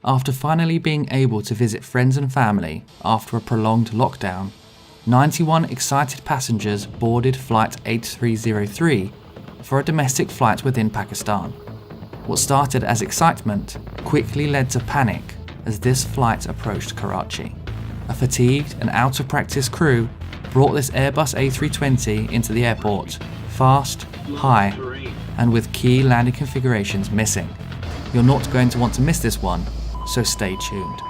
After finally being able to visit friends and family after a prolonged lockdown, 91 excited passengers boarded Flight 8303 for a domestic flight within Pakistan. What started as excitement quickly led to panic as this flight approached Karachi. A fatigued and out-of-practice crew brought this Airbus A320 into the airport, fast, high, and with key landing configurations missing. You're not going to want to miss this one, so stay tuned.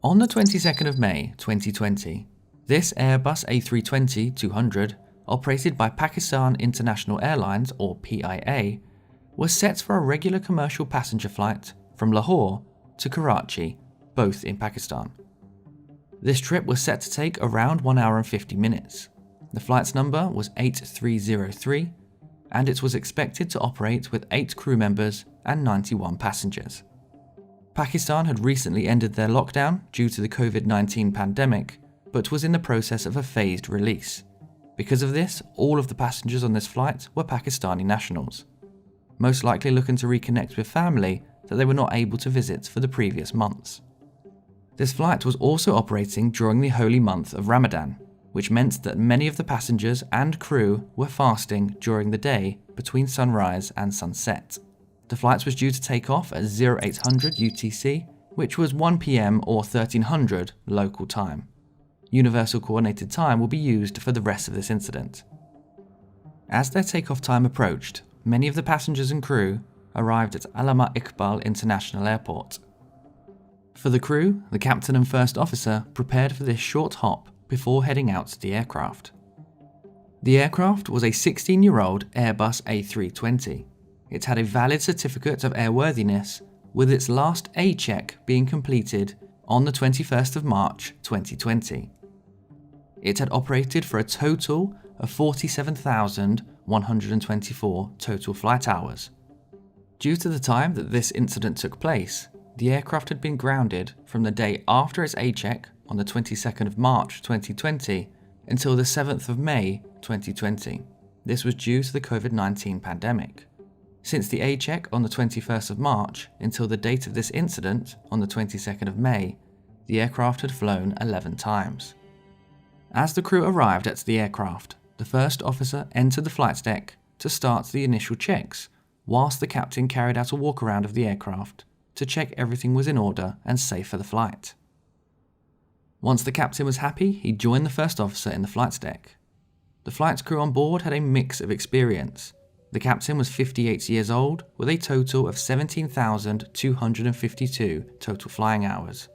On the 22nd of May 2020, this Airbus A320-200, operated by Pakistan International Airlines or PIA, was set for a regular commercial passenger flight from Lahore to Karachi, both in Pakistan. This trip was set to take around 1 hour and 50 minutes. The flight's number was 8303, and it was expected to operate with 8 crew members and 91 passengers. Pakistan had recently ended their lockdown due to the COVID-19 pandemic, but was in the process of a phased release. Because of this, all of the passengers on this flight were Pakistani nationals, most likely looking to reconnect with family that they were not able to visit for the previous months. This flight was also operating during the holy month of Ramadan, which meant that many of the passengers and crew were fasting during the day between sunrise and sunset. The flight was due to take off at 0800 UTC, which was 1 PM or 1300 local time. Universal Coordinated Time will be used for the rest of this incident. As their takeoff time approached, many of the passengers and crew arrived at Allama Iqbal International Airport. For the crew, the captain and first officer prepared for this short hop before heading out to the aircraft. The aircraft was a 16-year-old Airbus A320. It had a valid certificate of airworthiness, with its last A check being completed on the 21st of March 2020. It had operated for a total of 47,124 total flight hours. Due to the time that this incident took place, the aircraft had been grounded from the day after its A check on the 22nd of March 2020 until the 7th of May 2020. This was due to the COVID-19 pandemic. Since the A check on the 21st of March until the date of this incident on the 22nd of May, the aircraft had flown 11 times. As the crew arrived at the aircraft, the first officer entered the flight deck to start the initial checks, whilst the captain carried out a walk around of the aircraft to check everything was in order and safe for the flight. Once the captain was happy, he joined the first officer in the flight deck. The flight crew on board had a mix of experience. The captain was 58 years old with a total of 17,252 total flying hours.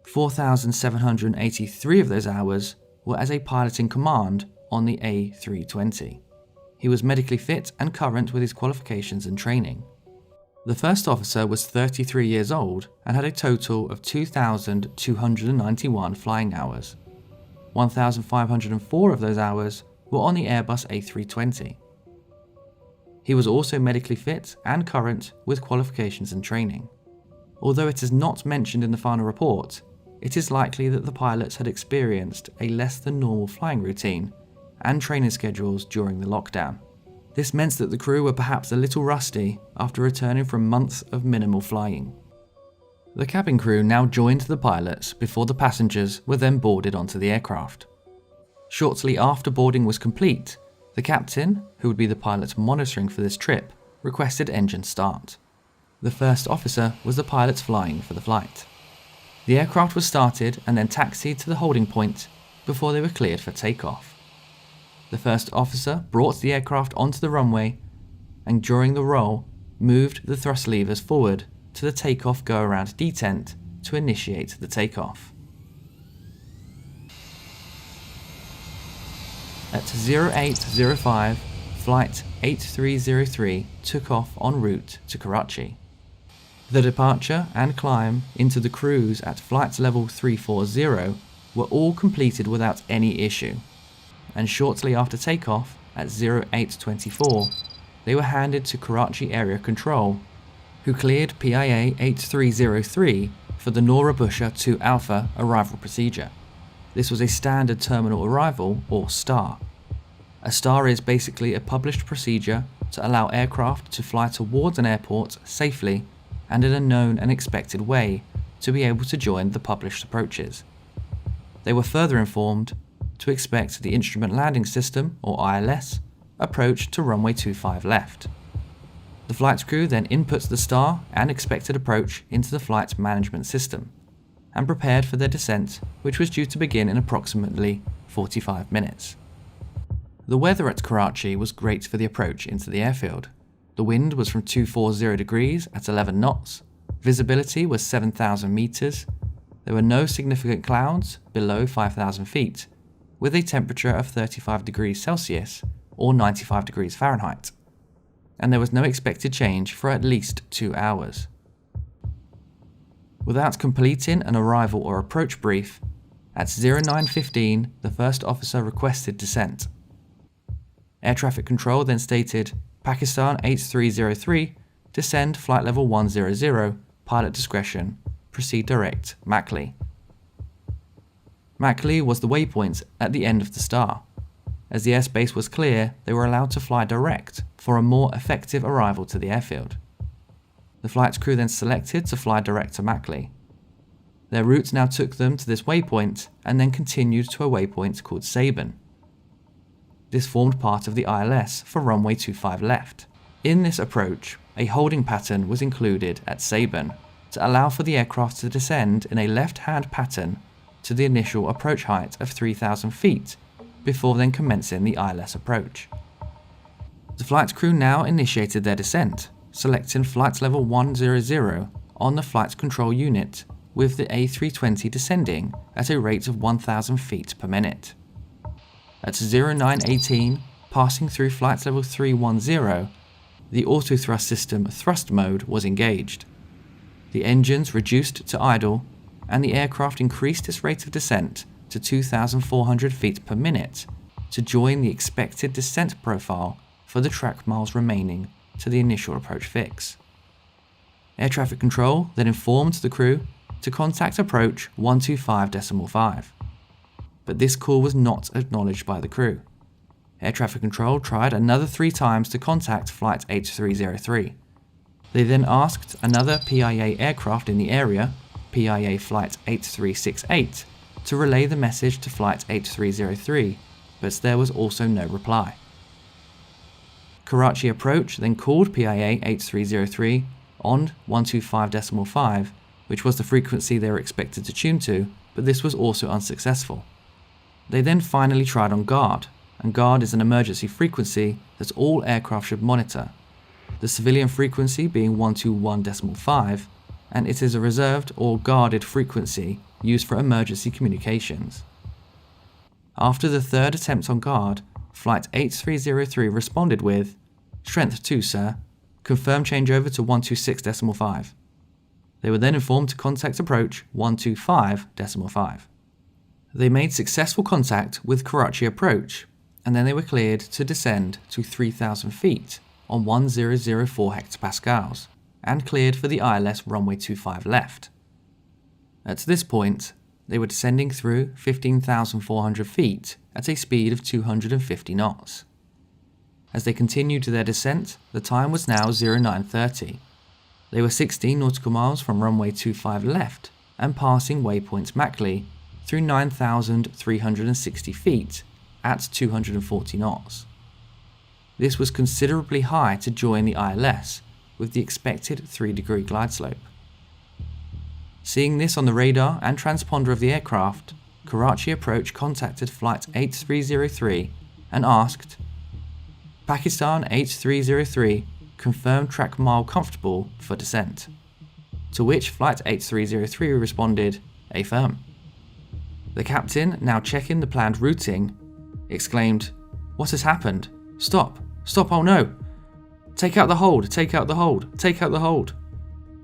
4,783 of those hours were as a pilot in command on the A320. He was medically fit and current with his qualifications and training. The first officer was 33 years old and had a total of 2,291 flying hours. 1,504 of those hours were on the Airbus A320. He was also medically fit and current with qualifications and training. Although it is not mentioned in the final report, it is likely that the pilots had experienced a less than normal flying routine and training schedules during the lockdown. This meant that the crew were perhaps a little rusty after returning from months of minimal flying. The cabin crew now joined the pilots before the passengers were then boarded onto the aircraft. Shortly after boarding was complete, the captain, who would be the pilot monitoring for this trip, requested engine start. The first officer was the pilot flying for the flight. The aircraft was started and then taxied to the holding point before they were cleared for takeoff. The first officer brought the aircraft onto the runway and during the roll moved the thrust levers forward to the takeoff go-around detent to initiate the takeoff. At 0805, Flight 8303 took off en route to Karachi. The departure and climb into the cruise at flight level 340 were all completed without any issue, and shortly after takeoff at 0824, they were handed to Karachi Area Control, who cleared PIA 8303 for the Norabusha 2 Alpha arrival procedure. This was a standard terminal arrival, or STAR. A STAR is basically a published procedure to allow aircraft to fly towards an airport safely and in a known and expected way to be able to join the published approaches. They were further informed to expect the Instrument Landing System, or ILS, approach to runway 25 left. The flight crew then inputs the STAR and expected approach into the flight management system, and prepared for their descent, which was due to begin in approximately 45 minutes. The weather at Karachi was great for the approach into the airfield. The wind was from 240 degrees at 11 knots, visibility was 7,000 meters, there were no significant clouds below 5,000 feet, with a temperature of 35 degrees Celsius or 95 degrees Fahrenheit, and there was no expected change for at least 2 hours. Without completing an arrival or approach brief, at 09:15 the first officer requested descent. Air traffic control then stated, Pakistan H303, descend flight level 100, pilot discretion, proceed direct, Mackley. Mackley was the waypoint at the end of the STAR. As the airspace was clear, they were allowed to fly direct for a more effective arrival to the airfield. The flight crew then selected to fly direct to Mackley. Their route now took them to this waypoint and then continued to a waypoint called Sabin. This formed part of the ILS for runway 25 left. In this approach, a holding pattern was included at Sabin to allow for the aircraft to descend in a left-hand pattern to the initial approach height of 3,000 feet before then commencing the ILS approach. The flight crew now initiated their descent, selecting flight level 100 on the flight control unit, with the A320 descending at a rate of 1,000 feet per minute. At 09:18, passing through flight level 310, the autothrust system thrust mode was engaged. The engines reduced to idle, and the aircraft increased its rate of descent to 2,400 feet per minute to join the expected descent profile for the track miles remaining to the initial approach fix. Air traffic control then informed the crew to contact approach 125.5, but this call was not acknowledged by the crew. Air traffic control tried another 3 times to contact flight H303. They then asked another PIA aircraft in the area, PIA flight 8368, to relay the message to flight H303, but there was also no reply. Karachi approach then called PIA 8303 on 125.5, which was the frequency they were expected to tune to, but this was also unsuccessful. They then finally tried on guard, and guard is an emergency frequency that all aircraft should monitor, the civilian frequency being 121.5, and it is a reserved or guarded frequency used for emergency communications. After the third attempt on guard, flight 8303 responded with, "Strength 2 sir, confirm changeover to 126.5. They were then informed to contact approach 125.5. They made successful contact with Karachi approach, and then they were cleared to descend to 3,000 feet on 1004 hectopascals, and cleared for the ILS runway 25 left. At this point, they were descending through 15,400 feet at a speed of 250 knots. As they continued their descent, the time was now 09:30. They were 16 nautical miles from runway 25 left and passing waypoint Mackley through 9,360 feet at 240 knots. This was considerably high to join the ILS with the expected 3-degree glide slope. Seeing this on the radar and transponder of the aircraft, Karachi approach contacted flight 8303 and asked, "Pakistan H303, confirm track mile comfortable for descent." To which flight 8303 responded, "Affirm." The captain, now checking the planned routing, exclaimed, "What has happened? Stop! Stop, oh no! Take out the hold, take out the hold, take out the hold."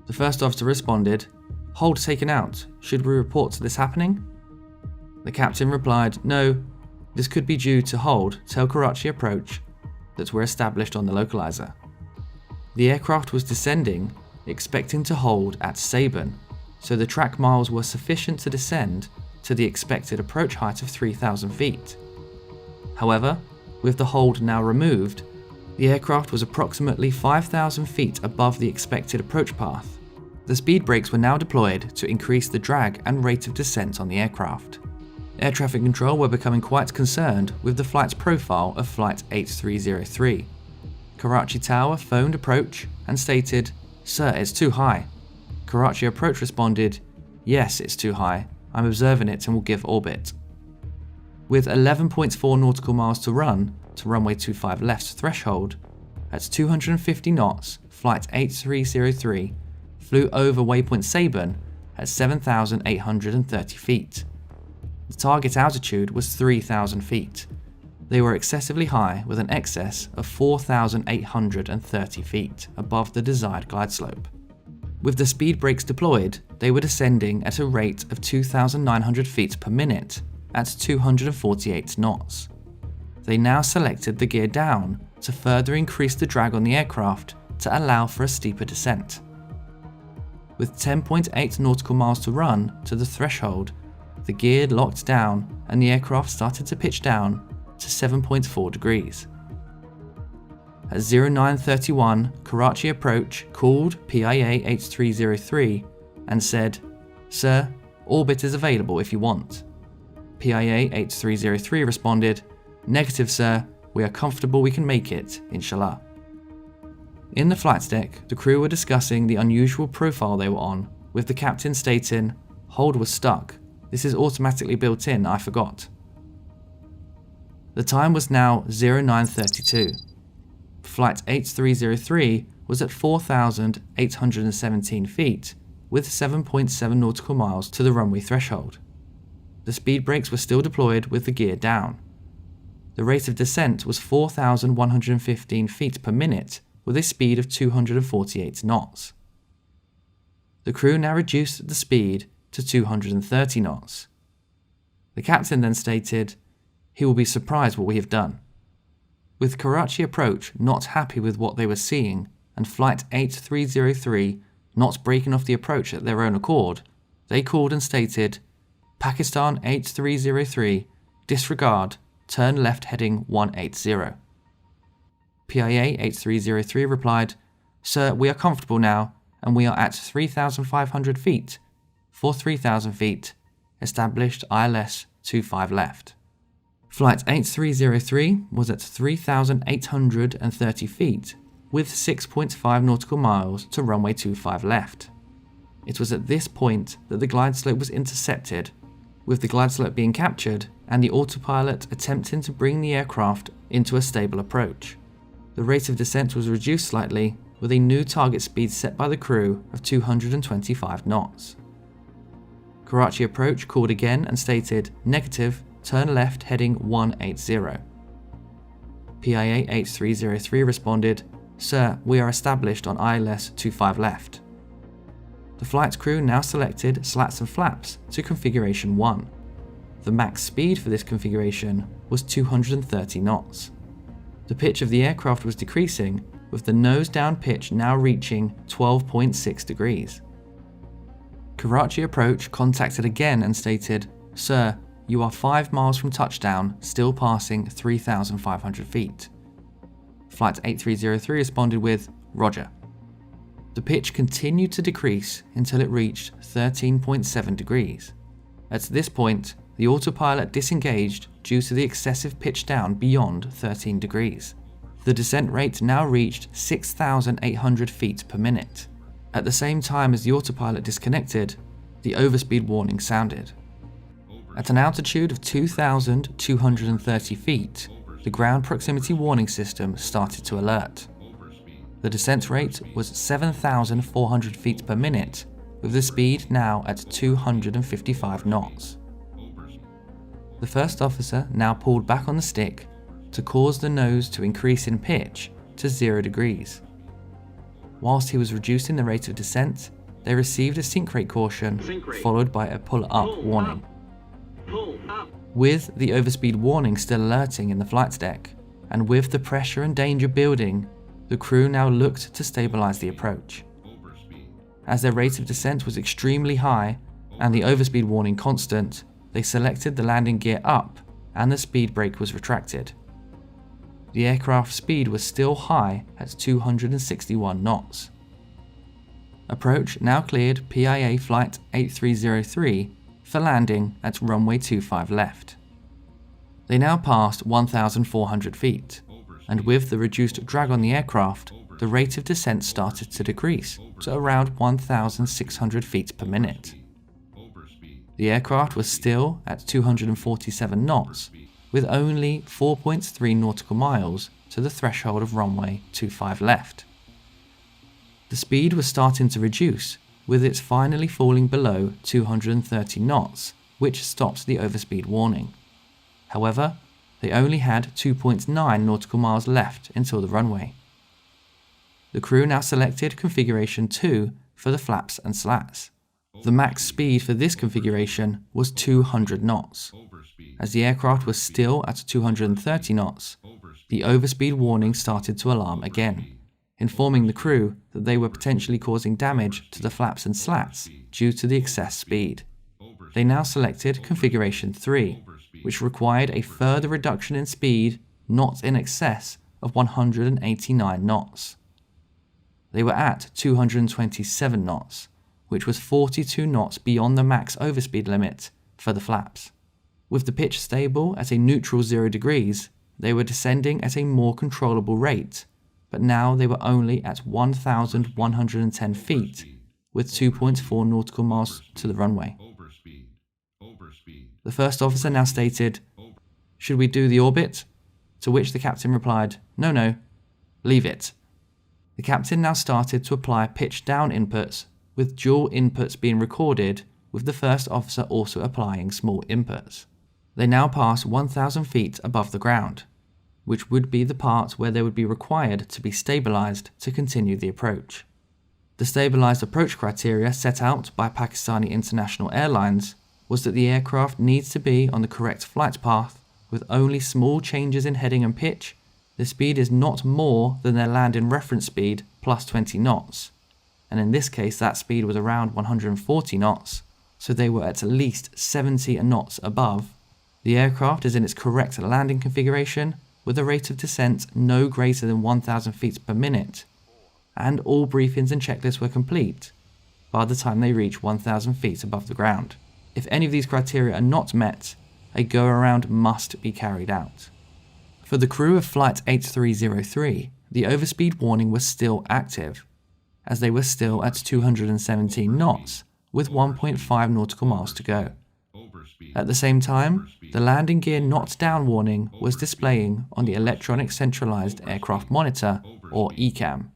The first officer responded, "Hold taken out. Should we report this happening?" The captain replied, "No, this could be due to hold, tell Karachi approach that were established on the localizer." The aircraft was descending, expecting to hold at Sabin, so the track miles were sufficient to descend to the expected approach height of 3,000 feet. However, with the hold now removed, the aircraft was approximately 5,000 feet above the expected approach path. The speed brakes were now deployed to increase the drag and rate of descent on the aircraft. Air traffic control were becoming quite concerned with the flight's profile of Flight 8303. Karachi Tower phoned approach and stated, "Sir, it's too high." Karachi approach responded, "Yes, it's too high. I'm observing it and will give orbit." With 11.4 nautical miles to run to runway 25 left's threshold, at 250 knots, Flight 8303 flew over waypoint Sabin at 7,830 feet. The target altitude was 3,000 feet. They were excessively high with an excess of 4,830 feet above the desired glide slope. With the speed brakes deployed, they were descending at a rate of 2,900 feet per minute at 248 knots. They now selected the gear down to further increase the drag on the aircraft to allow for a steeper descent. With 10.8 nautical miles to run to the threshold, the gear locked down and the aircraft started to pitch down to 7.4 degrees. At 0931, Karachi approach called PIA 8303 and said, "Sir, orbit is available if you want." PIA 8303 responded, "Negative, sir, we are comfortable we can make it, inshallah." In the flight deck, the crew were discussing the unusual profile they were on, with the captain stating, "Hold was stuck. This is automatically built in, I forgot." The time was now 0932. Flight 8303 was at 4,817 feet, with 7.7 nautical miles to the runway threshold. The speed brakes were still deployed with the gear down. The rate of descent was 4,115 feet per minute, with a speed of 248 knots. The crew now reduced the speed to 230 knots. The captain then stated, "He will be surprised what we have done." With Karachi approach not happy with what they were seeing, and Flight 8303 not breaking off the approach at their own accord, they called and stated, "Pakistan 8303, disregard, turn left heading 180. PIA 8303 replied, "Sir, we are comfortable now, and we are at 3,500 feet. For 3,000 feet, established ILS 25 left." Flight 8303 was at 3,830 feet, with 6.5 nautical miles to runway 25 left. It was at this point that the glide slope was intercepted, with the glide slope being captured and the autopilot attempting to bring the aircraft into a stable approach. The rate of descent was reduced slightly, with a new target speed set by the crew of 225 knots. Karachi approach called again and stated, "Negative, turn left heading 180. PIA 8303 responded, "Sir, we are established on ILS 25 left." The flight crew now selected slats and flaps to configuration 1. The max speed for this configuration was 230 knots. The pitch of the aircraft was decreasing, with the nose down pitch now reaching 12.6 degrees. Karachi approach contacted again and stated, "Sir, you are 5 miles from touchdown, still passing 3,500 feet. Flight 8303 responded with, "Roger." The pitch continued to decrease until it reached 13.7 degrees. At this point, the autopilot disengaged due to the excessive pitch down beyond 13 degrees. The descent rate now reached 6,800 feet per minute. At the same time as the autopilot disconnected, the overspeed warning sounded. At an altitude of 2,230 feet, the ground proximity warning system started to alert. The descent rate was 7,400 feet per minute, with the speed now at 255 knots. The first officer now pulled back on the stick to cause the nose to increase in pitch to 0 degrees. Whilst he was reducing the rate of descent, they received a sink rate caution followed by a pull-up warning. With the overspeed warning still alerting in the flight deck, and with the pressure and danger building, the crew now looked to stabilise the approach. As their rate of descent was extremely high and the overspeed warning constant, they selected the landing gear up and the speed brake was retracted. The aircraft's speed was still high at 261 knots. Approach now cleared PIA Flight 8303 for landing at runway 25 left. They now passed 1,400 feet, and with the reduced drag on the aircraft, the rate of descent started to decrease to around 1,600 feet per minute. The aircraft was still at 247 knots, with only 4.3 nautical miles to the threshold of runway 25 left. The speed was starting to reduce, with it finally falling below 230 knots, which stopped the overspeed warning. However, they only had 2.9 nautical miles left until the runway. The crew now selected configuration 2 for the flaps and slats. The max speed for this configuration was 200 knots. As the aircraft was still at 230 knots, the overspeed warning started to alarm again, informing the crew that they were potentially causing damage to the flaps and slats due to the excess speed. They now selected configuration 3, which required a further reduction in speed not in excess of 189 knots. They were at 227 knots, which was 42 knots beyond the max overspeed limit for the flaps. With the pitch stable at a neutral 0 degrees, they were descending at a more controllable rate, but now they were only at 1,110 feet, with 2.4 nautical miles to the runway. The first officer now stated, "Should we do the orbit?" To which the captain replied, "No, leave it." The captain now started to apply pitch down inputs, with dual inputs being recorded, with the first officer also applying small inputs. They now pass 1,000 feet above the ground, which would be the part where they would be required to be stabilized to continue the approach. The stabilized approach criteria set out by Pakistani International Airlines was that the aircraft needs to be on the correct flight path with only small changes in heading and pitch. The speed is not more than their landing reference speed plus 20 knots, and in this case that speed was around 140 knots, so they were at least 70 knots above. The aircraft is in its correct landing configuration with a rate of descent no greater than 1,000 feet per minute, and all briefings and checklists were complete by the time they reach 1,000 feet above the ground. If any of these criteria are not met, a go-around must be carried out. For the crew of Flight 8303, the overspeed warning was still active, as they were still at 217 knots, with 1.5 nautical miles to go. At the same time, the landing gear not down warning was displaying on the Electronic Centralized Aircraft Monitor, or ECAM,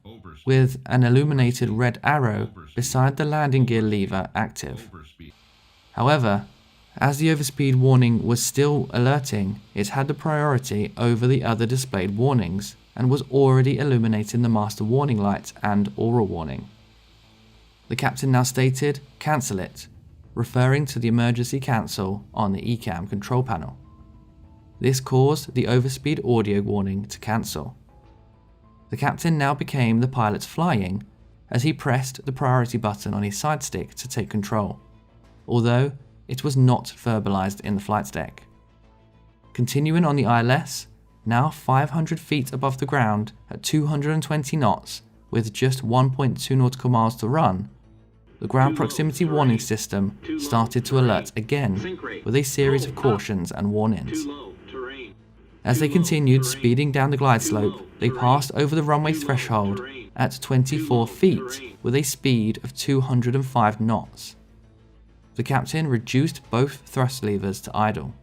with an illuminated red arrow beside the landing gear lever active. However, as the overspeed warning was still alerting, it had the priority over the other displayed warnings and was already illuminating the master warning light and oral warning. The captain now stated, "Cancel it," referring to the emergency cancel on the ECAM control panel. This caused the overspeed audio warning to cancel. The captain now became the pilot flying as he pressed the priority button on his side stick to take control, although it was not verbalized in the flight deck. Continuing on the ILS, now 500 feet above the ground at 220 knots with just 1.2 nautical miles to run, the ground proximity warning system started to alert again with a series of cautions and warnings. As they continued speeding down the glide slope, they passed over the runway threshold at 24 feet with a speed of 205 knots. The captain reduced both thrust levers to idle.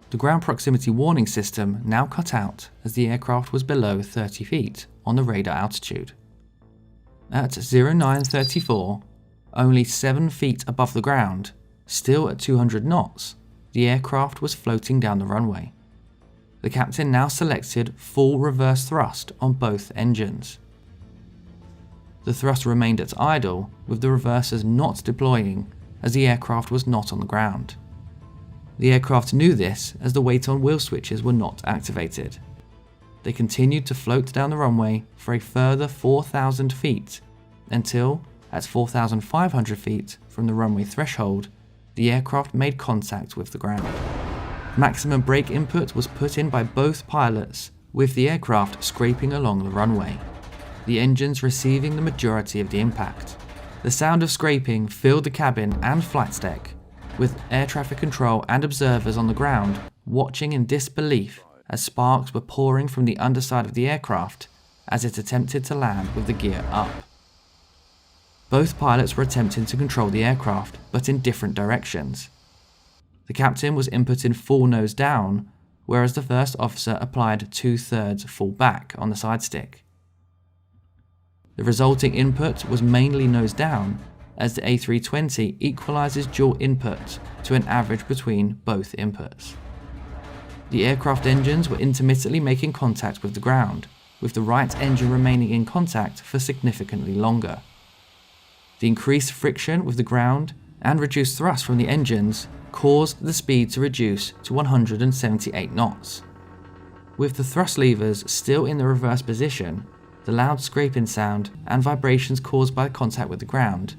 The ground proximity warning system now cut out as the aircraft was below 30 feet on the radar altitude. At 0934, only 7 feet above the ground, still at 200 knots, the aircraft was floating down the runway. The captain now selected full reverse thrust on both engines. The thrust remained at idle, with the reversers not deploying as the aircraft was not on the ground. The aircraft knew this as the weight on wheel switches were not activated. They continued to float down the runway for a further 4,000 feet until, At 4,500 feet from the runway threshold, the aircraft made contact with the ground. Maximum brake input was put in by both pilots, with the aircraft scraping along the runway, the engines receiving the majority of the impact. The sound of scraping filled the cabin and flight deck, with air traffic control and observers on the ground watching in disbelief as sparks were pouring from the underside of the aircraft as it attempted to land with the gear up. Both pilots were attempting to control the aircraft, but in different directions. The captain was inputting full nose down, whereas the first officer applied 2/3 full back on the side stick. The resulting input was mainly nose down, as the A320 equalizes dual input to an average between both inputs. The aircraft engines were intermittently making contact with the ground, with the right engine remaining in contact for significantly longer. The increased friction with the ground and reduced thrust from the engines caused the speed to reduce to 178 knots. With the thrust levers still in the reverse position, the loud scraping sound and vibrations caused by contact with the ground,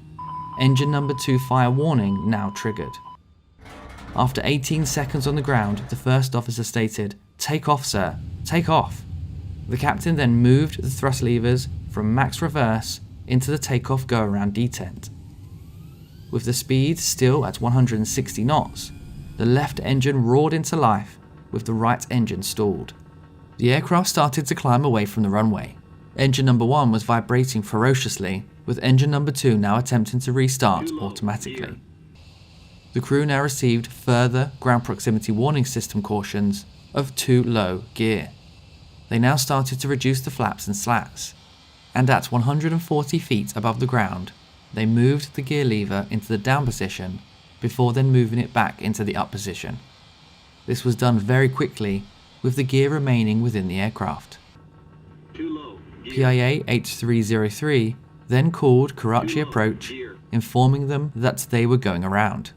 engine number 2 fire warning now triggered. After 18 seconds on the ground, the first officer stated, "Take off, sir, take off." The captain then moved the thrust levers from max reverse into the takeoff go-around detent. With the speed still at 160 knots, the left engine roared into life with the right engine stalled. The aircraft started to climb away from the runway. Engine number 1 was vibrating ferociously, with engine number 2 now attempting to restart automatically. The crew now received further ground proximity warning system cautions of too low gear. They now started to reduce the flaps and slats, and at 140 feet above the ground, they moved the gear lever into the down position before then moving it back into the up position. This was done very quickly, with the gear remaining within the aircraft. PIA A303 then called Karachi approach, informing them that they were going around.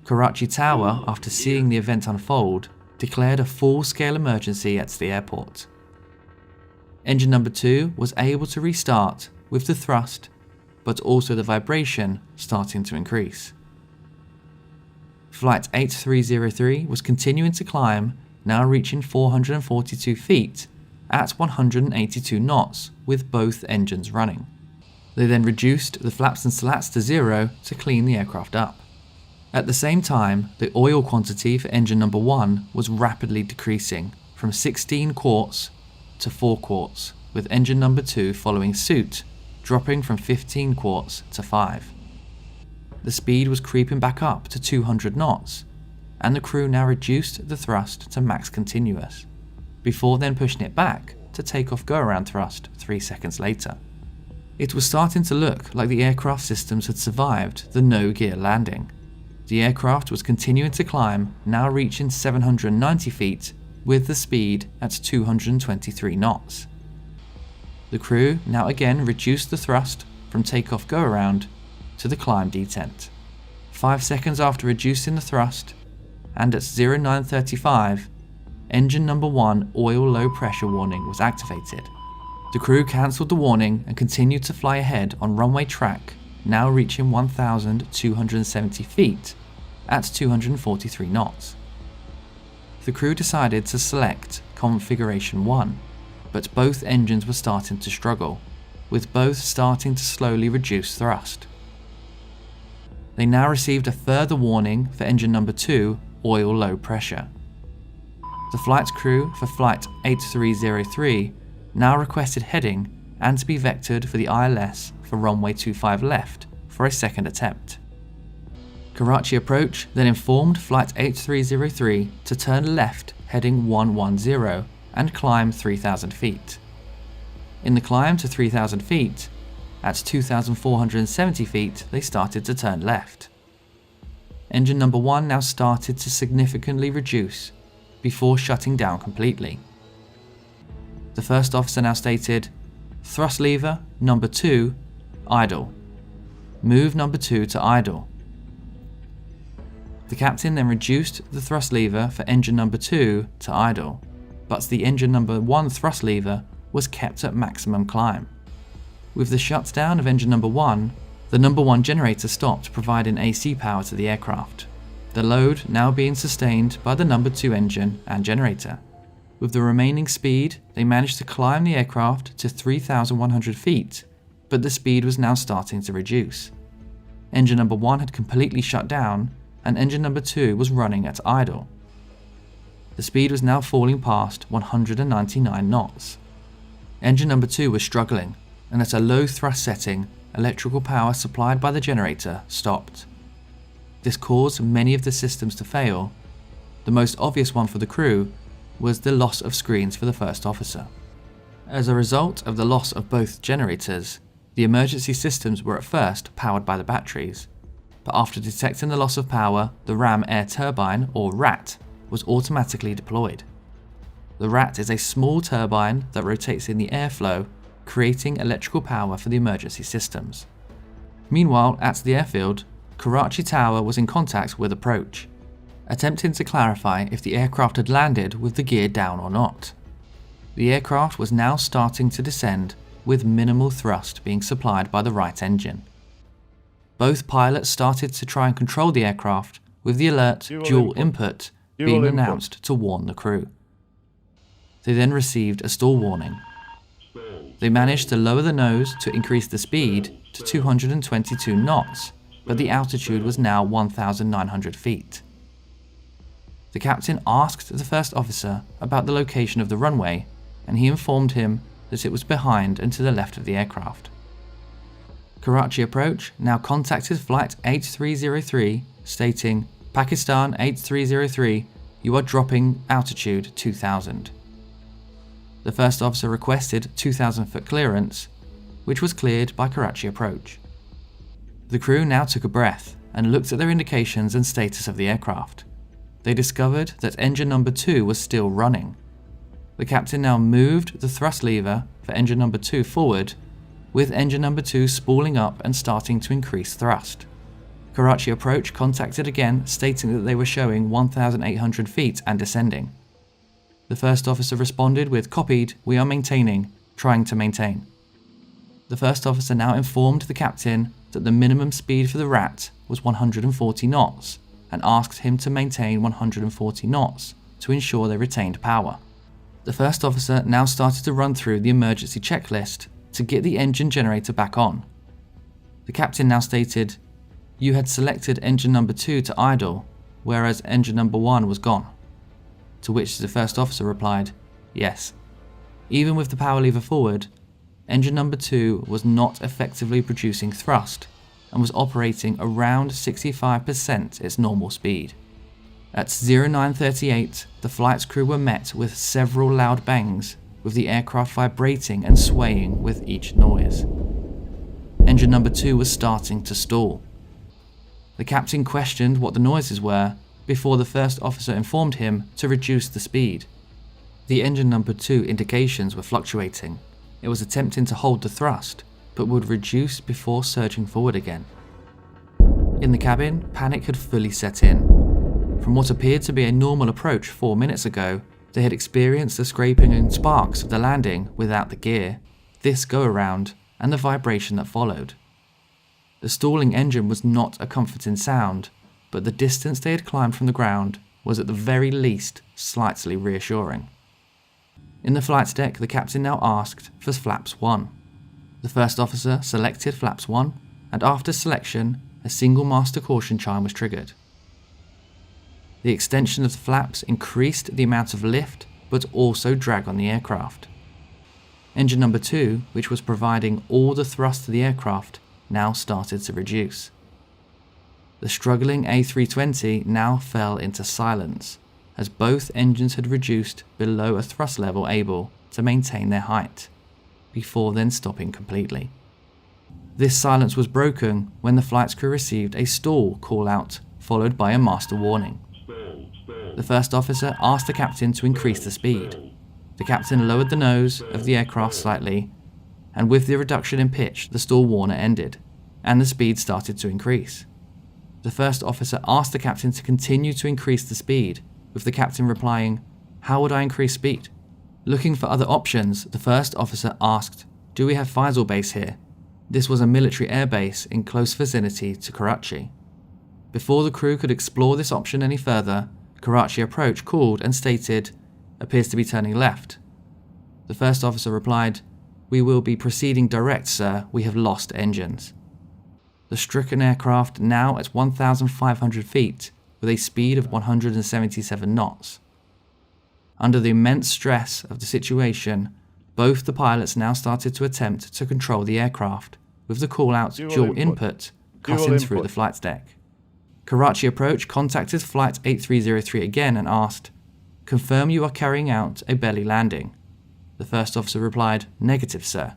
Karachi Tower, after seeing the event unfold, declared a full-scale emergency at the airport. Engine number 2 was able to restart with the thrust, but also the vibration starting to increase. Flight 8303 was continuing to climb, now reaching 442 feet at 182 knots with both engines running. They then reduced the flaps and slats to 0 to clean the aircraft up. At the same time, the oil quantity for engine number 1 was rapidly decreasing from 16 quarts to 4 quarts, with engine number 2 following suit, dropping from 15 quarts to 5. The speed was creeping back up to 200 knots, and the crew now reduced the thrust to max continuous, before then pushing it back to takeoff go-around thrust 3 seconds later. It was starting to look like the aircraft systems had survived the no-gear landing. The aircraft was continuing to climb, now reaching 790 feet, with the speed at 223 knots. The crew now again reduced the thrust from takeoff go-around to the climb detent. 5 seconds after reducing the thrust, and at 0935, engine number 1 oil low pressure warning was activated. The crew cancelled the warning and continued to fly ahead on runway track, now reaching 1,270 feet at 243 knots. The crew decided to select configuration 1, but both engines were starting to struggle, with both starting to slowly reduce thrust. They now received a further warning for engine number 2, oil low pressure. The flight crew for flight 8303 now requested heading and to be vectored for the ILS for runway 25 left for a second attempt. Karachi approach then informed flight 8303 to turn left heading 110 and climb 3,000 feet. In the climb to 3,000 feet, at 2,470 feet they started to turn left. Engine number 1 now started to significantly reduce before shutting down completely. The first officer now stated, "Thrust lever number 2 idle. Move number 2 to idle." The captain then reduced the thrust lever for engine number 2 to idle, but the engine number 1 thrust lever was kept at maximum climb. With the shutdown of engine number 1, The number 1 generator stopped providing AC power to the aircraft, the load now being sustained by the number 2 engine and generator. With the remaining speed, they managed to climb the aircraft to 3,100 feet, but the speed was now starting to reduce. Engine number 1 had completely shut down, and engine number 2 was running at idle. The speed was now falling past 199 knots. Engine number 2 was struggling, and at a low thrust setting, electrical power supplied by the generator stopped. This caused many of the systems to fail. The most obvious one for the crew was the loss of screens for the first officer. As a result of the loss of both generators, the emergency systems were at first powered by the batteries, but after detecting the loss of power, the ram air turbine, or RAT, was automatically deployed. The RAT is a small turbine that rotates in the airflow, creating electrical power for the emergency systems. Meanwhile, at the airfield, Karachi Tower was in contact with approach, attempting to clarify if the aircraft had landed with the gear down or not. The aircraft was now starting to descend, with minimal thrust being supplied by the right engine. Both pilots started to try and control the aircraft, with the alert dual input being announced to warn the crew. They then received a stall warning. They managed to lower the nose to increase the speed to 222 knots, but the altitude was now 1,900 feet. The captain asked the first officer about the location of the runway, and he informed him that it was behind and to the left of the aircraft. Karachi Approach now contacted Flight 8303, stating, "Pakistan 8303, you are dropping altitude 2000. The first officer requested 2,000 foot clearance, which was cleared by Karachi Approach. The crew now took a breath and looked at their indications and status of the aircraft. They discovered that engine number 2 was still running. The captain now moved the thrust lever for engine number 2 forward, with engine number 2 spooling up and starting to increase thrust. Karachi Approach contacted again, stating that they were showing 1,800 feet and descending. The first officer responded with, "Copied, we are maintaining, trying to maintain." The first officer now informed the captain that the minimum speed for the RAT was 140 knots and asked him to maintain 140 knots to ensure they retained power. The first officer now started to run through the emergency checklist to get the engine generator back on. The captain now stated, "You had selected engine number 2 to idle, whereas engine number 1 was gone." To which the first officer replied, "Yes." Even with the power lever forward, engine number 2 was not effectively producing thrust and was operating around 65% its normal speed. At 0938, the flight's crew were met with several loud bangs, with the aircraft vibrating and swaying with each noise. Engine number 2 was starting to stall. The captain questioned what the noises were before the first officer informed him to reduce the speed. The engine number 2 indications were fluctuating. It was attempting to hold the thrust, but would reduce before surging forward again. In the cabin, panic had fully set in. From what appeared to be a normal approach 4 minutes ago, they had experienced the scraping and sparks of the landing without the gear, this go-around, and the vibration that followed. The stalling engine was not a comforting sound, but the distance they had climbed from the ground was at the very least slightly reassuring. In the flight deck, the captain now asked for flaps 1. The first officer selected flaps 1, and after selection, a single master caution chime was triggered. The extension of the flaps increased the amount of lift, but also drag on the aircraft. Engine number 2, which was providing all the thrust to the aircraft, now started to reduce. The struggling A320 now fell into silence, as both engines had reduced below a thrust level able to maintain their height, before then stopping completely. This silence was broken when the flight's crew received a stall call-out, followed by a master warning. The first officer asked the captain to increase the speed. The captain lowered the nose of the aircraft slightly, and with the reduction in pitch, the stall warning ended, and the speed started to increase. The first officer asked the captain to continue to increase the speed, with the captain replying, "How would I increase speed?" Looking for other options, the first officer asked, "Do we have Faisal base here?" This was a military airbase in close vicinity to Karachi. Before the crew could explore this option any further, Karachi Approach called and stated, "Appears to be turning left." The first officer replied, "We will be proceeding direct, sir. We have lost engines." The stricken aircraft now at 1,500 feet with a speed of 177 knots. Under the immense stress of the situation, both the pilots now started to attempt to control the aircraft, with the call-out dual input cutting through the flight deck. Karachi Approach contacted Flight 8303 again and asked, "Confirm you are carrying out a belly landing." The first officer replied, "Negative, sir."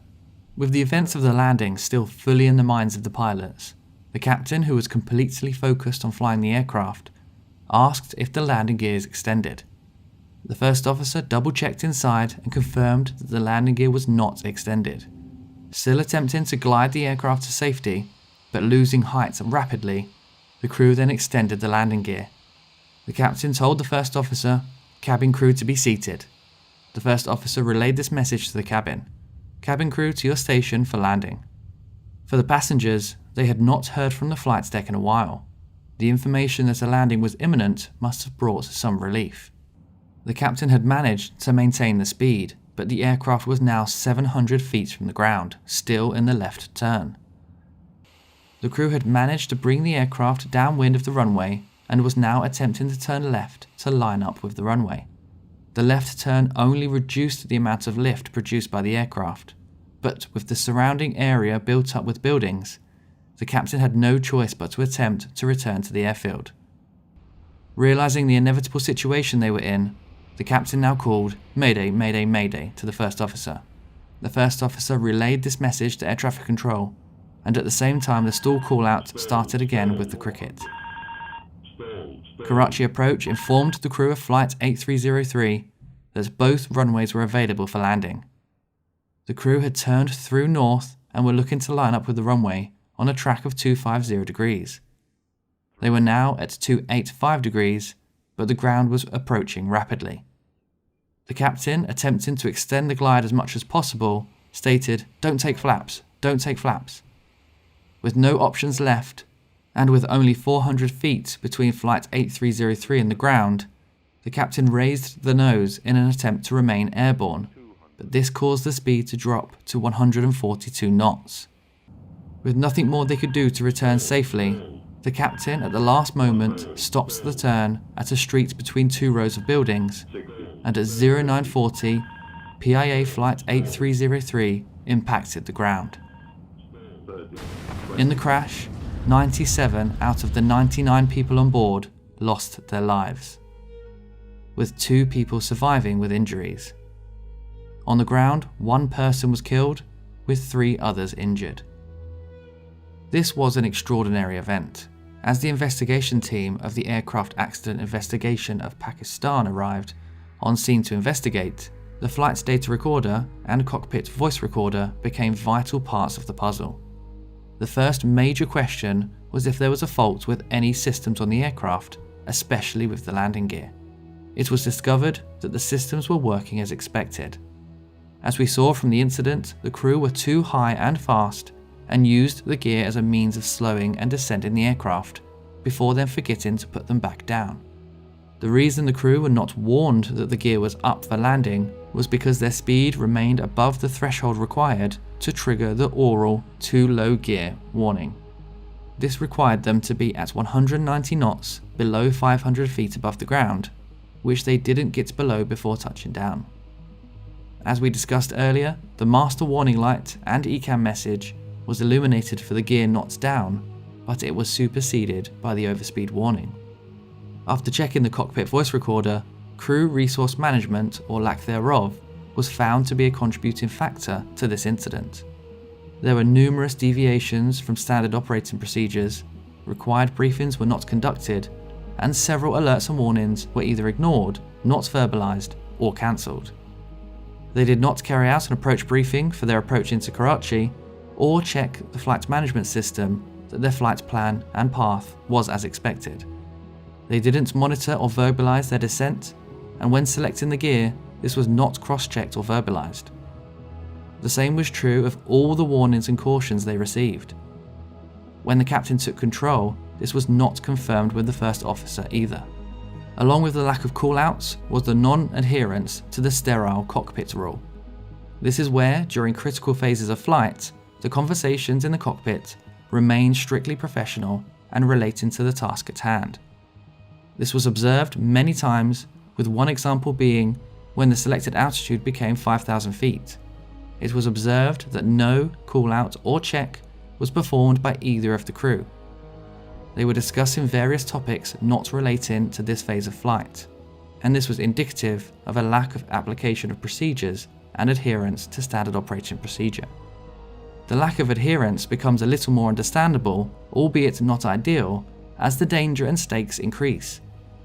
With the events of the landing still fully in the minds of the pilots, the captain, who was completely focused on flying the aircraft, asked if the landing gears extended. The first officer double-checked inside and confirmed that the landing gear was not extended. Still attempting to glide the aircraft to safety, but losing height rapidly, the crew then extended the landing gear. The captain told the first officer, "Cabin crew to be seated." The first officer relayed this message to the cabin. "Cabin crew to your station for landing." For the passengers, they had not heard from the flight deck in a while. The information that a landing was imminent must have brought some relief. The captain had managed to maintain the speed, but the aircraft was now 700 feet from the ground, still in the left turn. The crew had managed to bring the aircraft downwind of the runway and was now attempting to turn left to line up with the runway. The left turn only reduced the amount of lift produced by the aircraft, but with the surrounding area built up with buildings, the captain had no choice but to attempt to return to the airfield. Realizing the inevitable situation they were in, the captain now called, "Mayday, mayday, mayday," to the first officer. The first officer relayed this message to air traffic control, and at the same time the stall call-out started again with the cricket. Karachi Approach informed the crew of Flight 8303 that both runways were available for landing. The crew had turned through north and were looking to line up with the runway on a track of 250 degrees. They were now at 285 degrees, but the ground was approaching rapidly. The captain, attempting to extend the glide as much as possible, stated, "Don't take flaps, don't take flaps." With no options left, and with only 400 feet between Flight 8303 and the ground, the captain raised the nose in an attempt to remain airborne, but this caused the speed to drop to 142 knots. With nothing more they could do to return safely, the captain at the last moment stopped the turn at a street between two rows of buildings, and at 0940, PIA Flight 8303 impacted the ground. In the crash, 97 out of the 99 people on board lost their lives, with 2 people surviving with injuries. On the ground, 1 person was killed, with 3 others injured. This was an extraordinary event. As the investigation team of the Aircraft Accident Investigation of Pakistan arrived on scene to investigate, the flight's data recorder and cockpit voice recorder became vital parts of the puzzle. The first major question was if there was a fault with any systems on the aircraft, especially with the landing gear. It was discovered that the systems were working as expected. As we saw from the incident, the crew were too high and fast and used the gear as a means of slowing and descending the aircraft, before then forgetting to put them back down. The reason the crew were not warned that the gear was up for landing was because their speed remained above the threshold required to trigger the oral too low gear warning. This required them to be at 190 knots below 500 feet above the ground, which they didn't get below before touching down. As we discussed earlier, the master warning light and ECAM message was illuminated for the gear knots down, but it was superseded by the overspeed warning. After checking the cockpit voice recorder, crew resource management, or lack thereof, was found to be a contributing factor to this incident. There were numerous deviations from standard operating procedures, required briefings were not conducted, and several alerts and warnings were either ignored, not verbalized, or cancelled. They did not carry out an approach briefing for their approach into Karachi, or check the flight management system that their flight plan and path was as expected. They didn't monitor or verbalize their descent, and when selecting the gear, this was not cross-checked or verbalized. The same was true of all the warnings and cautions they received. When the captain took control, this was not confirmed with the first officer either. Along with the lack of call-outs was the non-adherence to the sterile cockpit rule. This is where, during critical phases of flight, the conversations in the cockpit remain strictly professional and relating to the task at hand. This was observed many times, with one example being when the selected altitude became 5,000 feet. It was observed that no call-out or check was performed by either of the crew. They were discussing various topics not relating to this phase of flight, and this was indicative of a lack of application of procedures and adherence to standard operating procedure. The lack of adherence becomes a little more understandable, albeit not ideal, as the danger and stakes increase,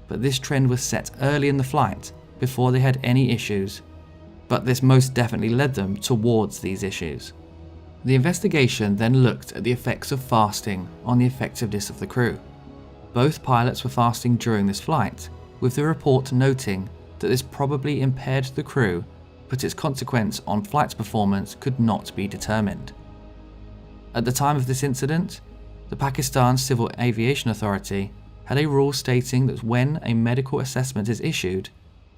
but this trend was set early in the flight before they had any issues, but this most definitely led them towards these issues. The investigation then looked at the effects of fasting on the effectiveness of the crew. Both pilots were fasting during this flight, with the report noting that this probably impaired the crew, but its consequence on flight performance could not be determined. At the time of this incident, the Pakistan Civil Aviation Authority had a rule stating that when a medical assessment is issued,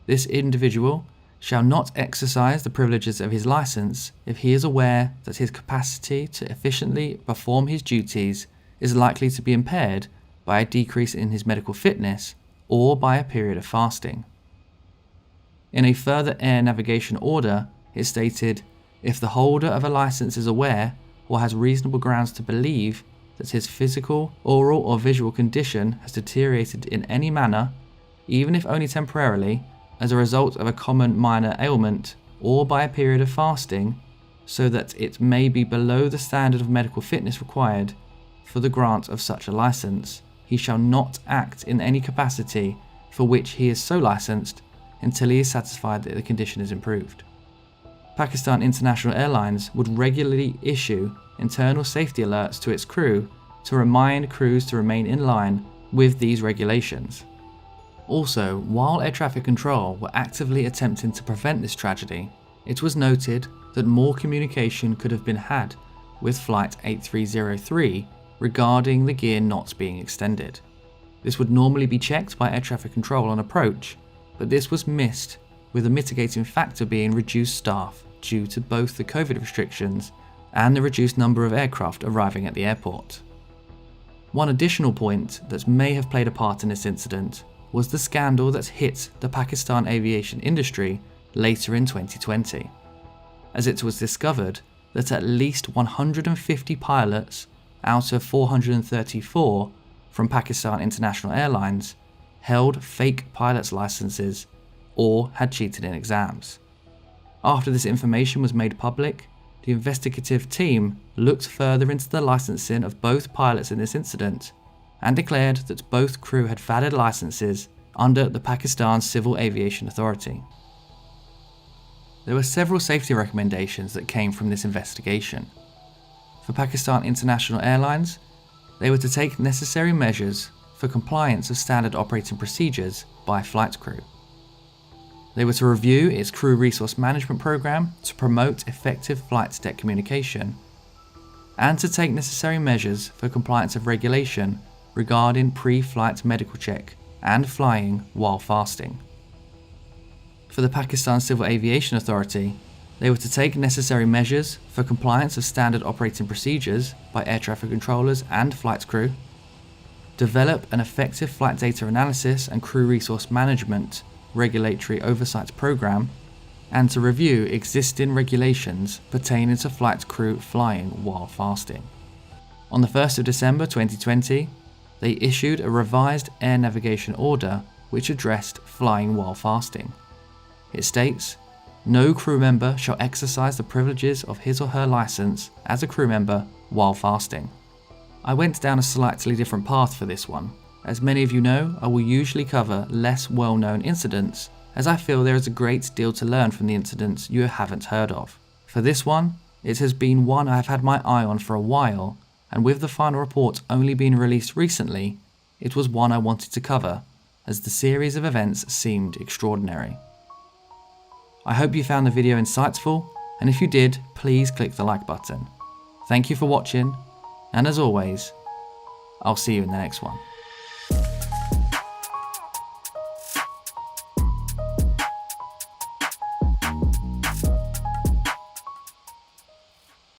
this individual shall not exercise the privileges of his license if he is aware that his capacity to efficiently perform his duties is likely to be impaired by a decrease in his medical fitness or by a period of fasting. In a further air navigation order, it stated, if the holder of a license is aware or has reasonable grounds to believe that his physical, oral or visual condition has deteriorated in any manner, even if only temporarily, as a result of a common minor ailment or by a period of fasting, so that it may be below the standard of medical fitness required for the grant of such a license, he shall not act in any capacity for which he is so licensed until he is satisfied that the condition is improved. Pakistan International Airlines would regularly issue internal safety alerts to its crew to remind crews to remain in line with these regulations. Also, while air traffic control were actively attempting to prevent this tragedy, it was noted that more communication could have been had with Flight 8303 regarding the gear not being extended. This would normally be checked by air traffic control on approach, but this was missed, with a mitigating factor being reduced staff due to both the COVID restrictions and the reduced number of aircraft arriving at the airport. One additional point that may have played a part in this incident was the scandal that hit the Pakistan aviation industry later in 2020, as it was discovered that at least 150 pilots out of 434 from Pakistan International Airlines held fake pilots' licenses or had cheated in exams. After this information was made public, the investigative team looked further into the licensing of both pilots in this incident and declared that both crew had valid licenses under the Pakistan Civil Aviation Authority. There were several safety recommendations that came from this investigation. For Pakistan International Airlines, they were to take necessary measures for compliance of standard operating procedures by flight crew. They were to review its crew resource management program to promote effective flight deck communication, and to take necessary measures for compliance of regulation regarding pre-flight medical check and flying while fasting. For the Pakistan Civil Aviation Authority, they were to take necessary measures for compliance of standard operating procedures by air traffic controllers and flight crew, develop an effective flight data analysis and crew resource management regulatory oversight program, and to review existing regulations pertaining to flight crew flying while fasting. On the 1st of December 2020, they issued a revised air navigation order which addressed flying while fasting. It states, no crew member shall exercise the privileges of his or her license as a crew member while fasting. I went down a slightly different path for this one. As many of you know, I will usually cover less well-known incidents, as I feel there is a great deal to learn from the incidents you haven't heard of. For this one, it has been one I have had my eye on for a while, and with the final report only being released recently, it was one I wanted to cover, as the series of events seemed extraordinary. I hope you found the video insightful, and if you did, please click the like button. Thank you for watching, and as always, I'll see you in the next one.